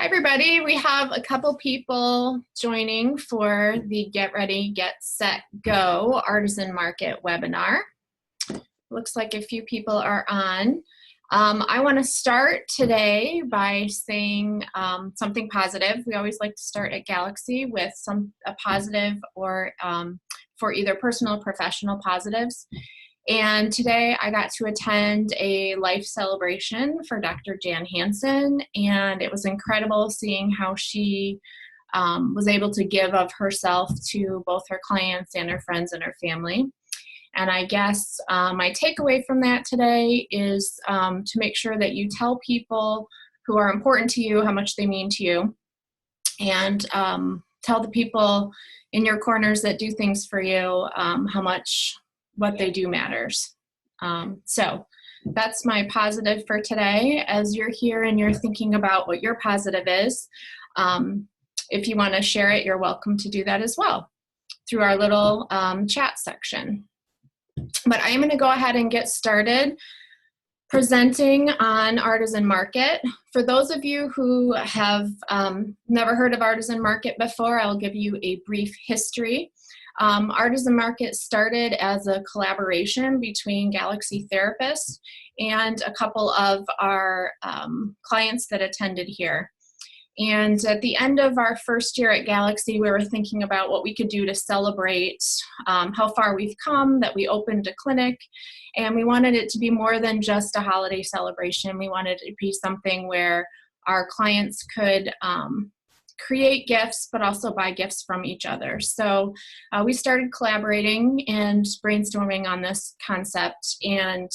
Hi, everybody. We have a couple people joining for the Get Ready, Get Set, Go Artisan Market webinar. Looks like a few people are on. I want to start today by saying something positive. We always like to start at Galaxy with a positive or for either personal or professional positives. And today I got to attend a life celebration for Dr. Jan Hansen, and it was incredible seeing how she was able to give of herself to both her clients and her friends and her family. And I guess my takeaway from that today is to make sure that you tell people who are important to you how much they mean to you, and tell the people in your corners that do things for you how much what they do matters. So that's my positive for today. As you're here and you're thinking about what your positive is, if you want to share it, you're welcome to do that as well through our little chat section. But I am going to go ahead and get started presenting on Artisan Market. For those of you who have never heard of Artisan Market before, I'll give you a brief history. Artisan Market started as a collaboration between Galaxy therapists and a couple of our clients that attended here. And at the end of our first year at Galaxy, we were thinking about what we could do to celebrate how far we've come, that we opened a clinic, and we wanted it to be more than just a holiday celebration. We wanted it to be something where our clients could create gifts, but also buy gifts from each other. So we started collaborating and brainstorming on this concept. And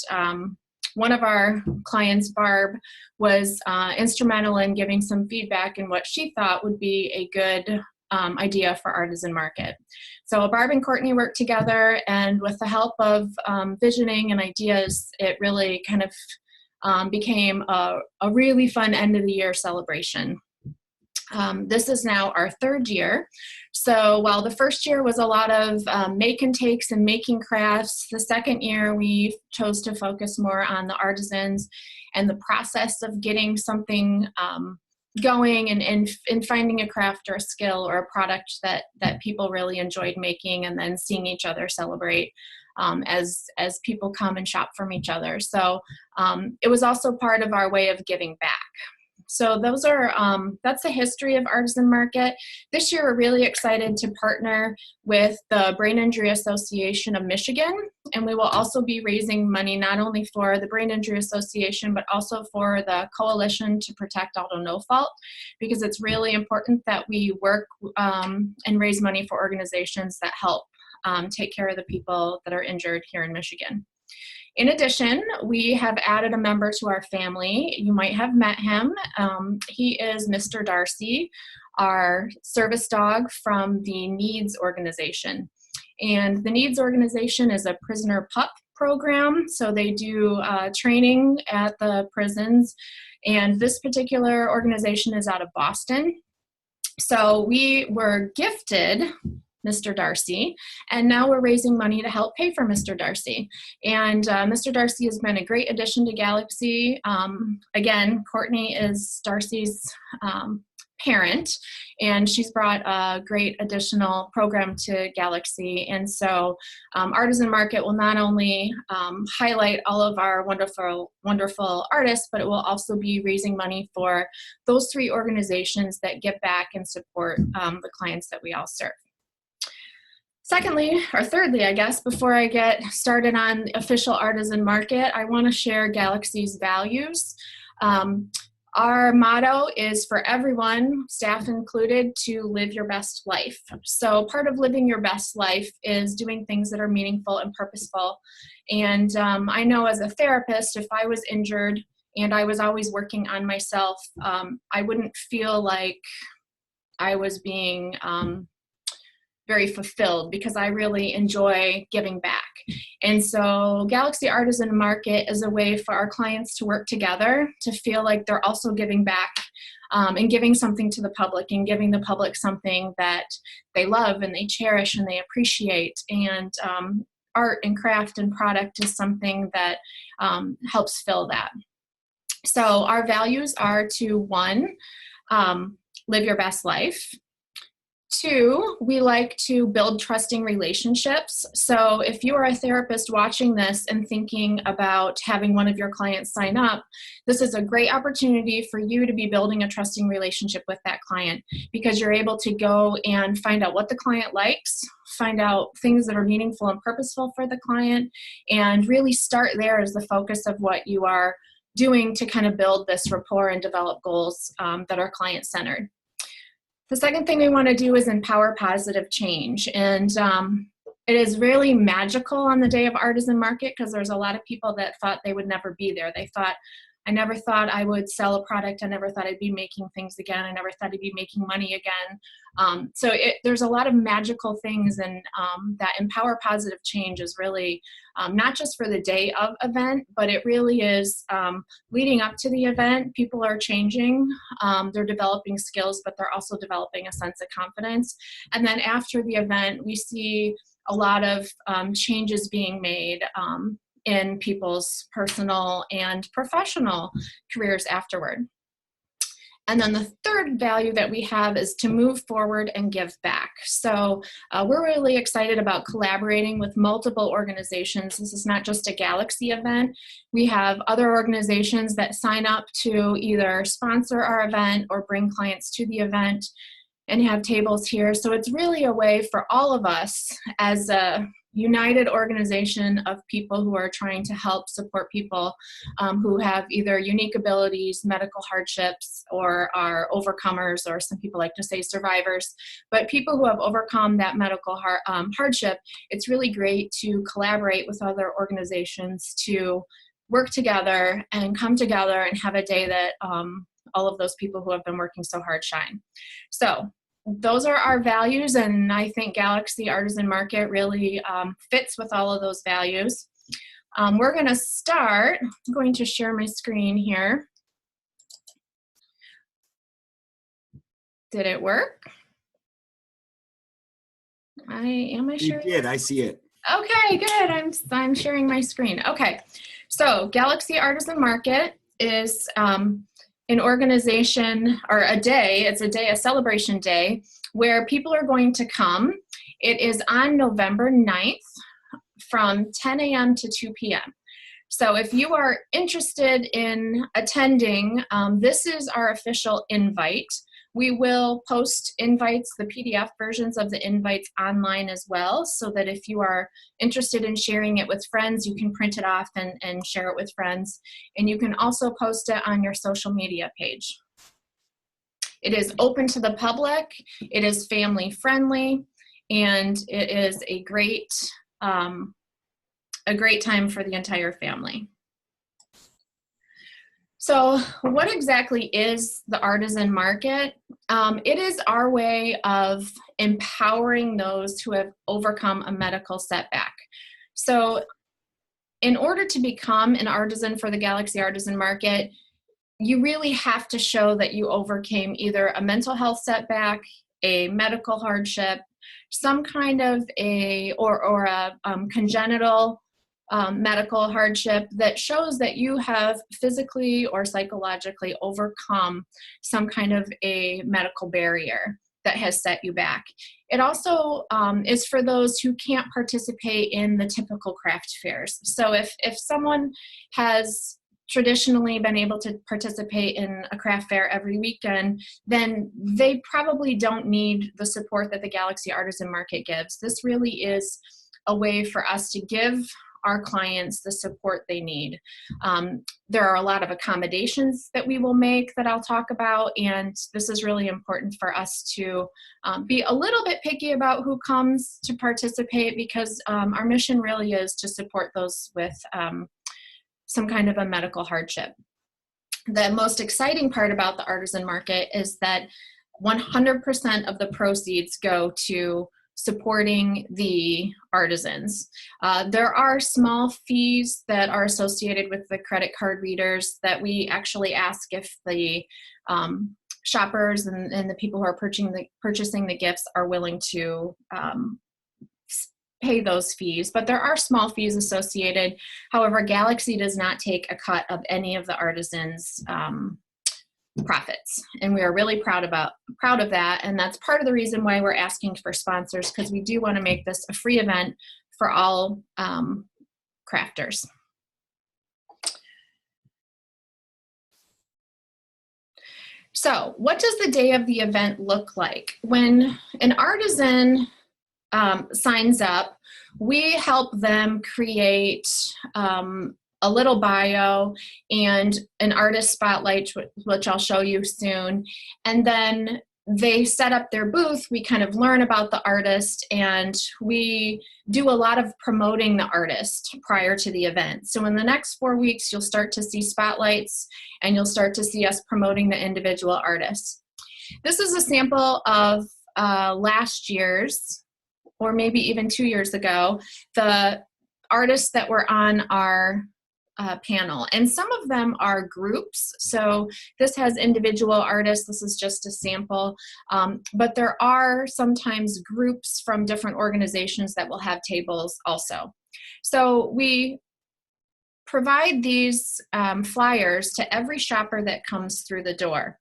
one of our clients, Barb, was instrumental in giving some feedback in what she thought would be a good idea for Artisan Market. So Barb and Courtney worked together, and with the help of visioning and ideas, it really kind of became a really fun end of the year celebration. This is now our third year. So while the first year was a lot of make and takes and making crafts, the second year we chose to focus more on the artisans and the process of getting something going and finding a craft or a skill or a product that people really enjoyed making, and then seeing each other celebrate as people come and shop from each other. So it was also part of our way of giving back. So those are that's the history of Artisan Market. This year we're really excited to partner with the Brain Injury Association of Michigan, and we will also be raising money not only for the Brain Injury Association but also for the Coalition to Protect Auto No Fault, because it's really important that we work and raise money for organizations that help take care of the people that are injured here in Michigan. In addition, we have added a member to our family. You might have met him. He is Mr. Darcy, our service dog from the NEEDS organization. And the NEEDS organization is a prisoner pup program. So they do training at the prisons. And this particular organization is out of Boston. So we were gifted Mr. Darcy, and now we're raising money to help pay for Mr. Darcy. And Mr. Darcy has been a great addition to Galaxy. Again, Courtney is Darcy's parent, and she's brought a great additional program to Galaxy. And so Artisan Market will not only highlight all of our wonderful, wonderful artists, but it will also be raising money for those three organizations that give back and support the clients that we all serve. Secondly, or thirdly, I guess, before I get started on official Artisan Market, I want to share Galaxy's values. Our motto is for everyone, staff included, to live your best life. So part of living your best life is doing things that are meaningful and purposeful. And I know as a therapist, if I was injured and I was always working on myself, I wouldn't feel like I was being very fulfilled, because I really enjoy giving back. And so Galaxy Artisan Market is a way for our clients to work together, to feel like they're also giving back and giving something to the public, and giving the public something that they love and they cherish and they appreciate. And art and craft and product is something that helps fill that. So our values are to, one, live your best life. 2, we like to build trusting relationships. So if you are a therapist watching this and thinking about having one of your clients sign up, this is a great opportunity for you to be building a trusting relationship with that client, because you're able to go and find out what the client likes, find out things that are meaningful and purposeful for the client, and really start there as the focus of what you are doing to kind of build this rapport and develop goals that are client-centered. The second thing we want to do is empower positive change. And it is really magical on the day of Artisan Market, because there's a lot of people that thought they would never be there. They thought, I never thought I would sell a product. I never thought I'd be making things again. I never thought I'd be making money again. So there's a lot of magical things, and that empower positive change is really not just for the day of event, but it really is leading up to the event. People are changing, they're developing skills, but they're also developing a sense of confidence. And then after the event, we see a lot of changes being made in people's personal and professional careers afterward. And then the third value that we have is to move forward and give back. So we're really excited about collaborating with multiple organizations. This is not just a Galaxy event. We have other organizations that sign up to either sponsor our event or bring clients to the event and have tables here. So it's really a way for all of us as a united organization of people who are trying to help support people who have either unique abilities, medical hardships, or are overcomers, or some people like to say survivors. But people who have overcome that medical hardship, it's really great to collaborate with other organizations to work together and come together and have a day that all of those people who have been working so hard shine. So those are our values, and I think Galaxy Artisan Market really fits with all of those values. We're going to start. I'm going to share my screen here. Did it work? Am I sharing? You did. I see it. Okay, good. I'm sharing my screen. Okay, so Galaxy Artisan Market is an organization, or a day. It's a celebration day where people are going to come. It is on November 9th from 10 a.m. to 2 p.m. So if you are interested in attending, this is our official invite. We will post invites, the PDF versions of the invites, online as well, so that if you are interested in sharing it with friends, you can print it off and share it with friends. And you can also post it on your social media page. It is open to the public, it is family friendly, and it is a great time for the entire family. So what exactly is the Artisan Market? It is our way of empowering those who have overcome a medical setback. So in order to become an artisan for the Galaxy Artisan Market, you really have to show that you overcame either a mental health setback, a medical hardship, some kind of a congenital medical hardship that shows that you have physically or psychologically overcome some kind of a medical barrier that has set you back. It also is for those who can't participate in the typical craft fairs. So if someone has traditionally been able to participate in a craft fair every weekend, then they probably don't need the support that the Galaxy Artisan Market gives. This really is a way for us to give our clients the support they need. There are a lot of accommodations that we will make that I'll talk about, and this is really important for us to be a little bit picky about who comes to participate, because our mission really is to support those with some kind of a medical hardship. The most exciting part about the Artisan Market is that 100% of the proceeds go to supporting the artisans. There are small fees that are associated with the credit card readers that we actually ask if the shoppers and the people who are purchasing the gifts are willing to pay those fees, but there are small fees associated. However, Galaxy does not take a cut of any of the artisans' profits. And we are really proud of that. And that's part of the reason why we're asking for sponsors, because we do want to make this a free event for all crafters. So what does the day of the event look like? When an artisan signs up, we help them create a little bio and an artist spotlight, which I'll show you soon. And then they set up their booth, we kind of learn about the artist, and we do a lot of promoting the artist prior to the event. So in the next 4 weeks, you'll start to see spotlights and you'll start to see us promoting the individual artists. This is a sample of last year's, or maybe even 2 years ago, the artists that were on our panel. And some of them are groups. So this has individual artists. This is just a sample. But there are sometimes groups from different organizations that will have tables also. So we provide these flyers to every shopper that comes through the door.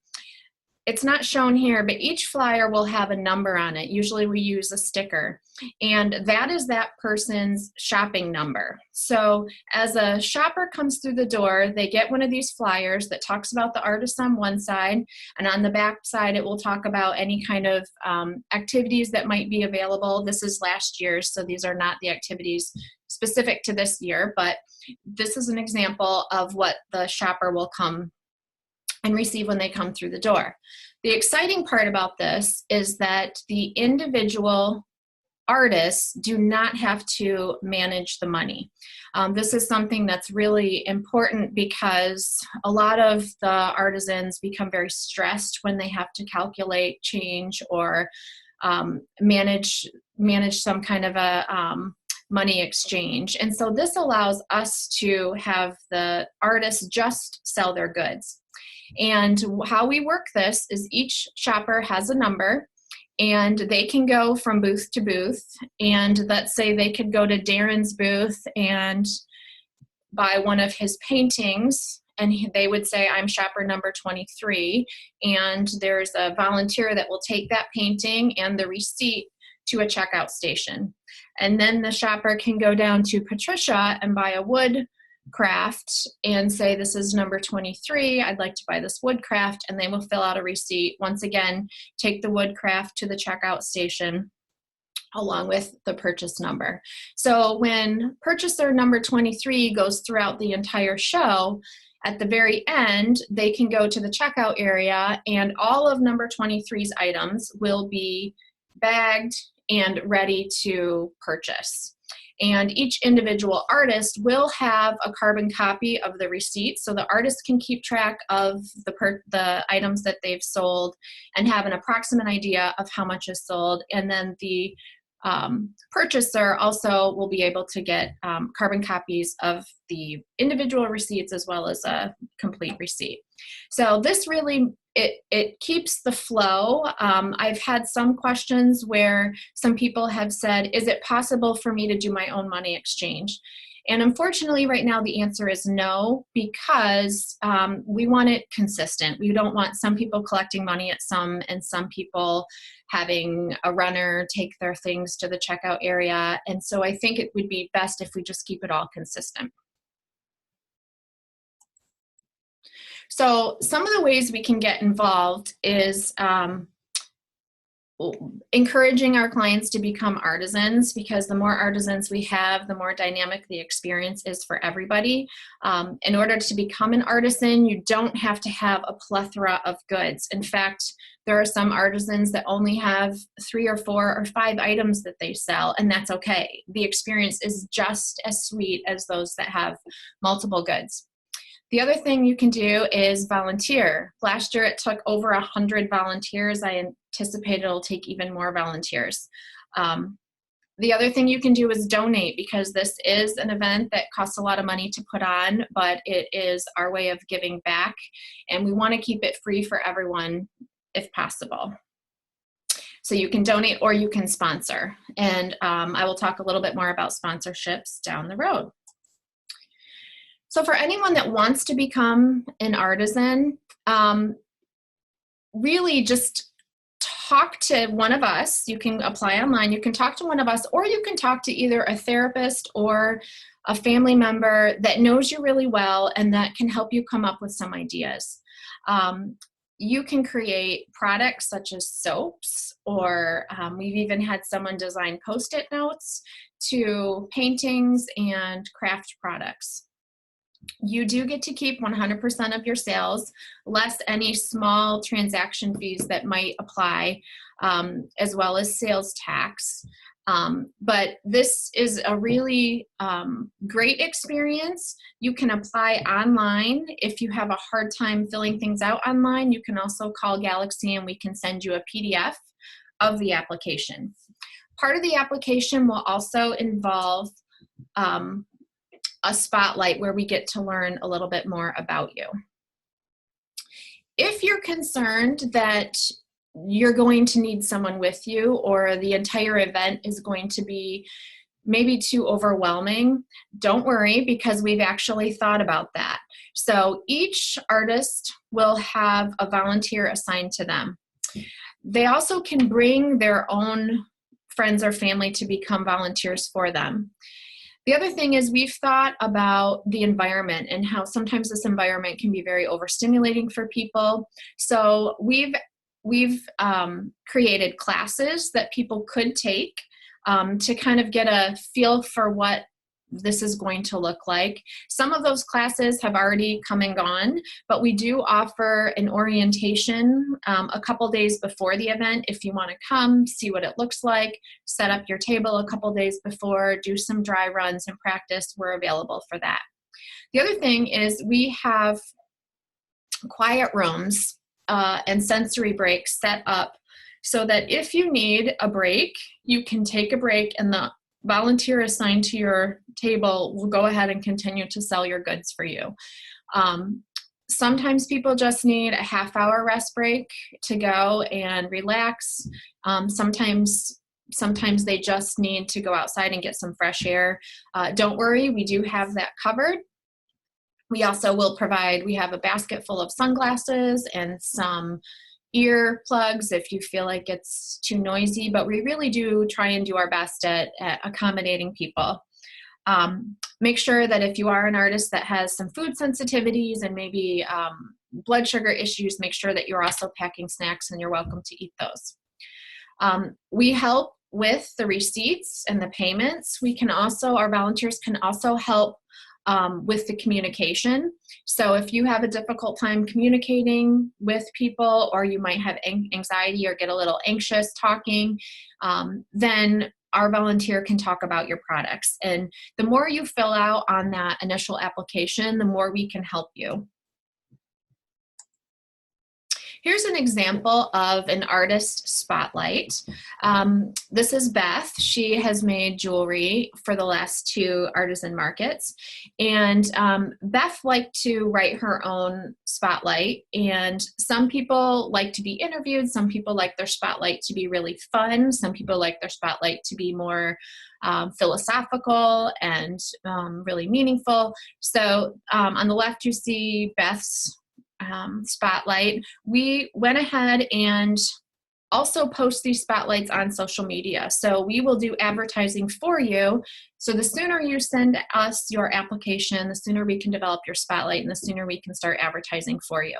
It's not shown here, but each flyer will have a number on it. Usually we use a sticker, and that is that person's shopping number. So as a shopper comes through the door, they get one of these flyers that talks about the artist on one side, and on the back side it will talk about any kind of activities that might be available. This is last year's, so these are not the activities specific to this year, but this is an example of what the shopper will come and receive when they come through the door. The exciting part about this is that the individual artists do not have to manage the money. This is something that's really important because a lot of the artisans become very stressed when they have to calculate change or manage some kind of a money exchange. And so this allows us to have the artists just sell their goods. And how we work this is each shopper has a number, and they can go from booth to booth. And let's say they could go to Darren's booth and buy one of his paintings, and they would say, I'm shopper number 23. And there's a volunteer that will take that painting and the receipt to a checkout station. And then the shopper can go down to Patricia and buy a wood craft and say, this is number 23, I'd like to buy this wood craft, and they will fill out a receipt. Once again, take the wood craft to the checkout station along with the purchase number. So when purchaser number 23 goes throughout the entire show, at the very end, they can go to the checkout area and all of number 23's items will be bagged and ready to purchase. And each individual artist will have a carbon copy of the receipt, so the artist can keep track of the items that they've sold and have an approximate idea of how much is sold. And then the purchaser also will be able to get carbon copies of the individual receipts as well as a complete receipt. So this really, it keeps the flow. I've had some questions where some people have said, is it possible for me to do my own money exchange? And unfortunately right now the answer is no, because we want it consistent. We don't want some people collecting money at some and some people having a runner take their things to the checkout area. And so I think it would be best if we just keep it all consistent. So some of the ways we can get involved is encouraging our clients to become artisans, because the more artisans we have, the more dynamic the experience is for everybody. In order to become an artisan, you don't have to have a plethora of goods. In fact, there are some artisans that only have 3 or 4 or 5 items that they sell, and that's okay. The experience is just as sweet as those that have multiple goods. The other thing you can do is volunteer. Last year it took over 100 volunteers. I anticipate it'll take even more volunteers. The other thing you can do is donate, because this is an event that costs a lot of money to put on, but it is our way of giving back, and we want to keep it free for everyone if possible. So you can donate or you can sponsor, and I will talk a little bit more about sponsorships down the road. So for anyone that wants to become an artisan, really just talk to one of us. You can apply online, you can talk to one of us, or you can talk to either a therapist or a family member that knows you really well and that can help you come up with some ideas. You can create products such as soaps, or we've even had someone design Post-it notes, to paintings and craft products. You do get to keep 100% of your sales, less any small transaction fees that might apply, as well as sales tax. But this is a really great experience. You can apply online. If you have a hard time filling things out online, you can also call Galaxy and we can send you a PDF of the application. Part of the application will also involve a spotlight where we get to learn a little bit more about you. If you're concerned that you're going to need someone with you, or the entire event is going to be maybe too overwhelming, don't worry, because we've actually thought about that. So each artist will have a volunteer assigned to them. They also can bring their own friends or family to become volunteers for them. The other thing is, we've thought about the environment and how sometimes this environment can be very overstimulating for people. So we've created classes that people could take to kind of get a feel for what this is going to look like. Some of those classes have already come and gone, but we do offer an orientation a couple days before the event. If you want to come, see what it looks like, set up your table a couple days before, do some dry runs and practice, we're available for that. The other thing is, we have quiet rooms and sensory breaks set up so that if you need a break, you can take a break, and the volunteer assigned to your table will go ahead and continue to sell your goods for you. Sometimes people just need a half-hour rest break to go and relax. Sometimes they just need to go outside and get some fresh air. Don't worry, we do have that covered. We also will provide, we have a basket full of sunglasses and some ear plugs if you feel like it's too noisy, but we really do try and do our best at accommodating people. Make sure that if you are an artist that has some food sensitivities and maybe blood sugar issues, make sure that you're also packing snacks and you're welcome to eat those. We help with the receipts and the payments. We can also, our volunteers can also help with the communication. So if you have a difficult time communicating with people, or you might have anxiety or get a little anxious talking, then our volunteer can talk about your products. And the more you fill out on that initial application, the more we can help you. Here's an example of an artist spotlight. This is Beth. She has made jewelry for the last 2 artisan markets. And Beth liked to write her own spotlight. And some people like to be interviewed. Some people like their spotlight to be really fun. Some people like their spotlight to be more philosophical and really meaningful. So on the left, you see Beth's spotlight. We went ahead and also post these spotlights on social media. So we will do advertising for you. So the sooner you send us your application, the sooner we can develop your spotlight and the sooner we can start advertising for you.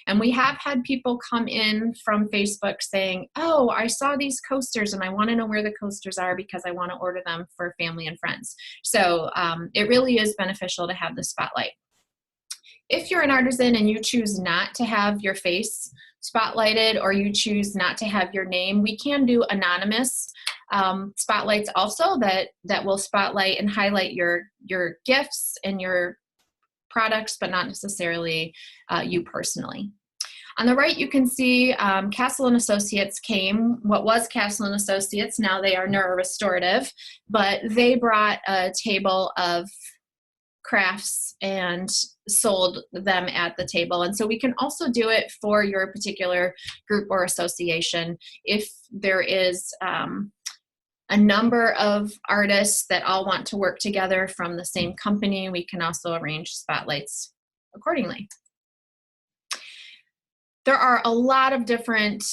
And we have had people come in from Facebook saying, oh, I saw these coasters and I want to know where the coasters are because I want to order them for family and friends. So it really is beneficial to have the spotlight. If you're an artisan and you choose not to have your face spotlighted, or you choose not to have your name, we can do anonymous spotlights also that will spotlight and highlight your gifts and your products, but not necessarily you personally. On the right, you can see Castle and Associates came. What was Castle and Associates, now they are Neurorestorative, but they brought a table of crafts and sold them at the table. And so we can also do it for your particular group or association. If there is a number of artists that all want to work together from the same company, we can also arrange spotlights accordingly. There are a lot of different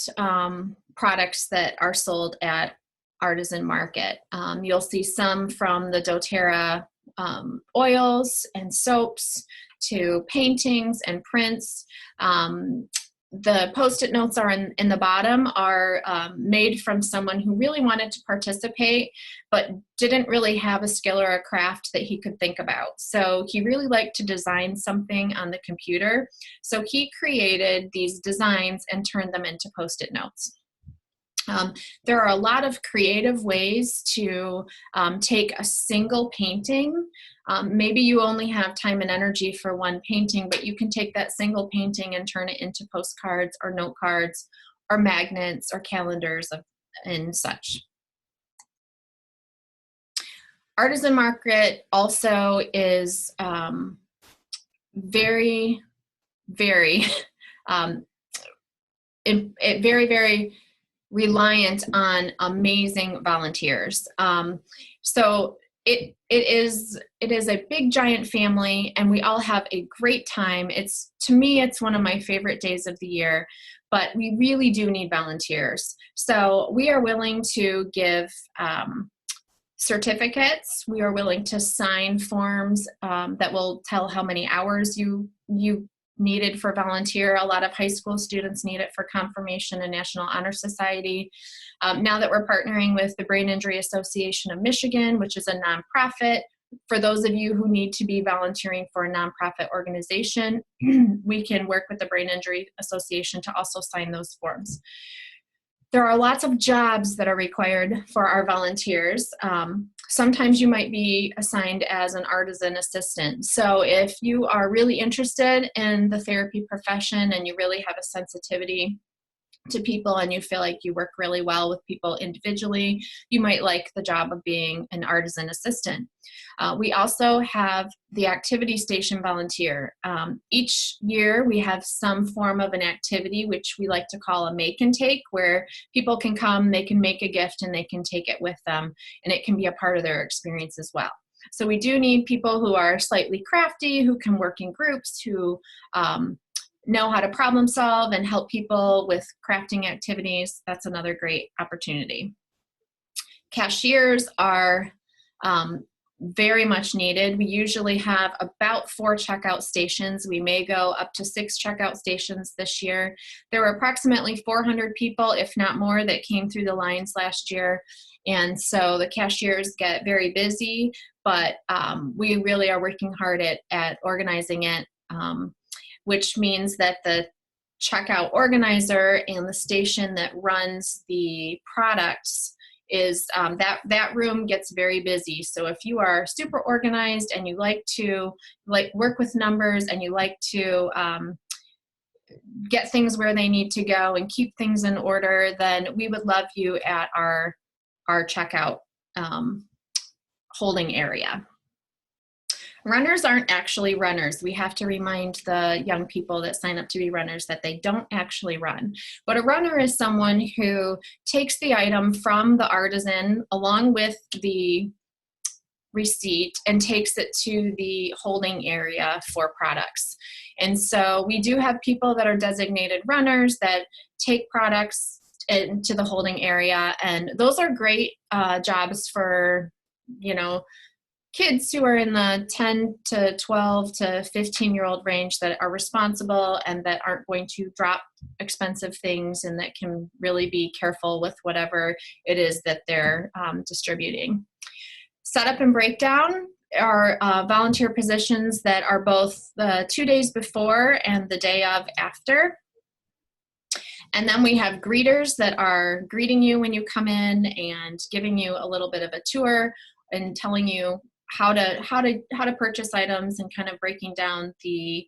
products that are sold at Artisan Market. You'll see some from the doTERRA oils and soaps to paintings and prints. The Post-it notes are in the bottom are made from someone who really wanted to participate but didn't really have a skill or a craft that he could think about. So he really liked to design something on the computer. So he created these designs and turned them into Post-it notes. There are a lot of creative ways to take a single painting. Maybe you only have time and energy for one painting, but you can take that single painting and turn it into postcards or note cards or magnets or calendars and such. Artisan Market also is very, very, very reliant on amazing volunteers. So it is a big giant family, and we all have a great time. To me, it's one of my favorite days of the year, but we really do need volunteers. So we are willing to give certificates. We are willing to sign forms that will tell how many hours you needed for volunteer. A lot of high school students need it for confirmation and National Honor Society. Now that we're partnering with the Brain Injury Association of Michigan, which is a nonprofit, for those of you who need to be volunteering for a nonprofit organization, we can work with the Brain Injury Association to also sign those forms. There are lots of jobs that are required for our volunteers. Sometimes you might be assigned as an artisan assistant. So if you are really interested in the therapy profession and you really have a sensitivity to people and you feel like you work really well with people individually, you might like the job of being an artisan assistant. We also have the activity station volunteer. Each year we have some form of an activity which we like to call a make and take, where people can come, they can make a gift, and they can take it with them, and it can be a part of their experience as well. So we do need people who are slightly crafty, who can work in groups, who know how to problem solve and help people with crafting activities. That's another great opportunity. Cashiers are very much needed. We usually have about 4 checkout stations. We may go up to 6 checkout stations this year. There were approximately 400 people, if not more, that came through the lines last year. And so the cashiers get very busy, but we really are working hard at organizing it. Which means that the checkout organizer and the station that runs the products is that room gets very busy. So if you are super organized and you like to work with numbers and you like to get things where they need to go and keep things in order, then we would love you at our checkout holding area. Runners aren't actually runners. We have to remind the young people that sign up to be runners that they don't actually run. But a runner is someone who takes the item from the artisan along with the receipt and takes it to the holding area for products. And so we do have people that are designated runners that take products into the holding area, and those are great jobs for, kids who are in the 10 to 12 to 15-year-old range that are responsible and that aren't going to drop expensive things and that can really be careful with whatever it is that they're distributing. Setup and breakdown are volunteer positions that are both the 2 days before and the day of after. And then we have greeters that are greeting you when you come in and giving you a little bit of a tour and telling you how to purchase items and kind of breaking down the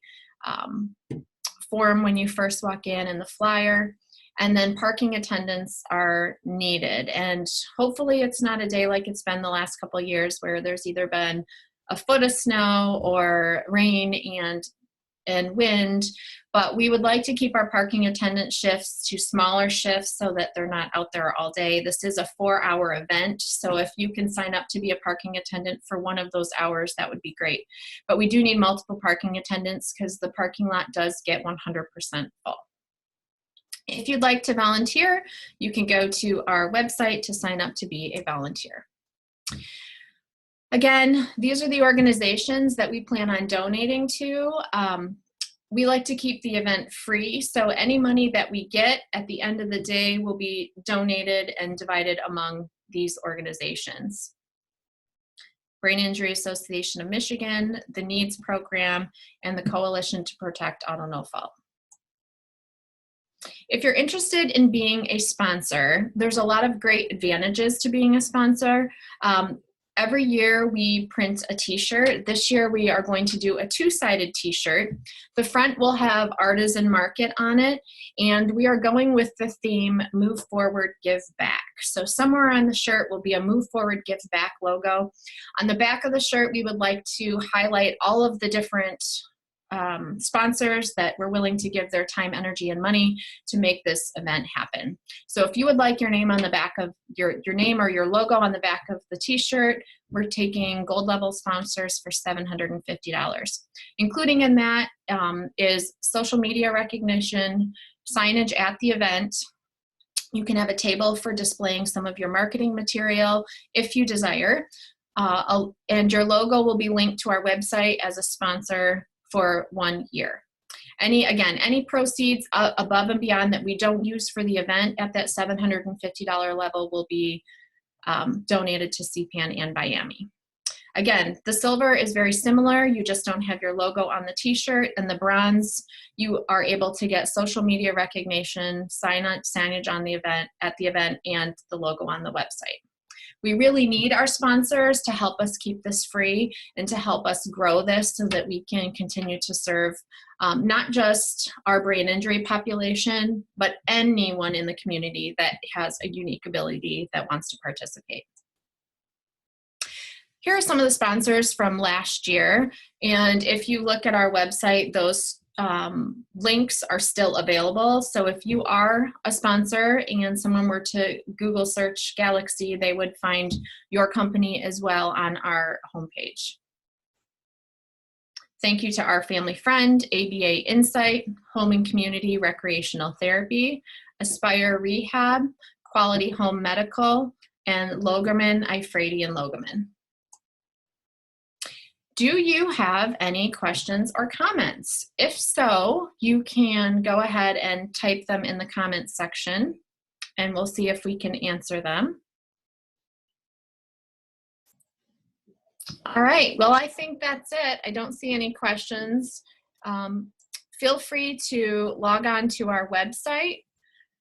form when you first walk in and the flyer. And then parking attendants are needed. And hopefully it's not a day like it's been the last couple of years where there's either been a foot of snow or rain and wind, but we would like to keep our parking attendant shifts to smaller shifts so that they're not out there all day. This is a 4-hour event, so if you can sign up to be a parking attendant for one of those hours, that would be great. But we do need multiple parking attendants because the parking lot does get 100% full. If you'd like to volunteer, you can go to our website to sign up to be a volunteer. Again, these are the organizations that we plan on donating to. We like to keep the event free, so any money that we get at the end of the day will be donated and divided among these organizations. Brain Injury Association of Michigan, the NEEDS program, and the Coalition to Protect Auto No Fault. If you're interested in being a sponsor, there's a lot of great advantages to being a sponsor. Every year we print a t-shirt. This year we are going to do a two-sided t-shirt. The front will have Artisan Market on it, and we are going with the theme Move Forward, Give Back. So somewhere on the shirt will be a Move Forward, Give Back logo. On the back of the shirt, we would like to highlight all of the different sponsors that were willing to give their time, energy, and money to make this event happen. So if you would like your name on the back of your name or your logo on the back of the t-shirt, we're taking gold level sponsors for $750. Including in that is social media recognition, signage at the event. You can have a table for displaying some of your marketing material if you desire. And your logo will be linked to our website as a sponsor for 1 year. Any proceeds above and beyond that we don't use for the event at that $750 level will be donated to CPAN and Miami. Again, the silver is very similar. You just don't have your logo on the t-shirt, and the bronze, you are able to get social media recognition, signage on the event, at the event, and the logo on the website. We really need our sponsors to help us keep this free and to help us grow this so that we can continue to serve not just our brain injury population, but anyone in the community that has a unique ability that wants to participate. Here are some of the sponsors from last year, and if you look at our website, those links are still available. So if you are a sponsor and someone were to Google search Galaxy, they would find your company as well on our homepage. Thank you to Our Family Friend, ABA Insight, Home and Community Recreational Therapy, Aspire Rehab, Quality Home Medical, and Logerman, Ifradi, and Logerman. Do you have any questions or comments? If so, you can go ahead and type them in the comments section, and we'll see if we can answer them. All right, well, I think that's it. I don't see any questions. Feel free to log on to our website,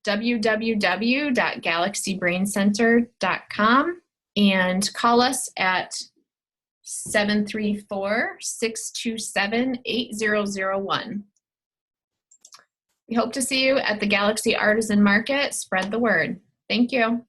www.galaxybraincenter.com, and call us at 734-627-8001. We hope to see you at the Galaxy Artisan Market. Spread the word. Thank you.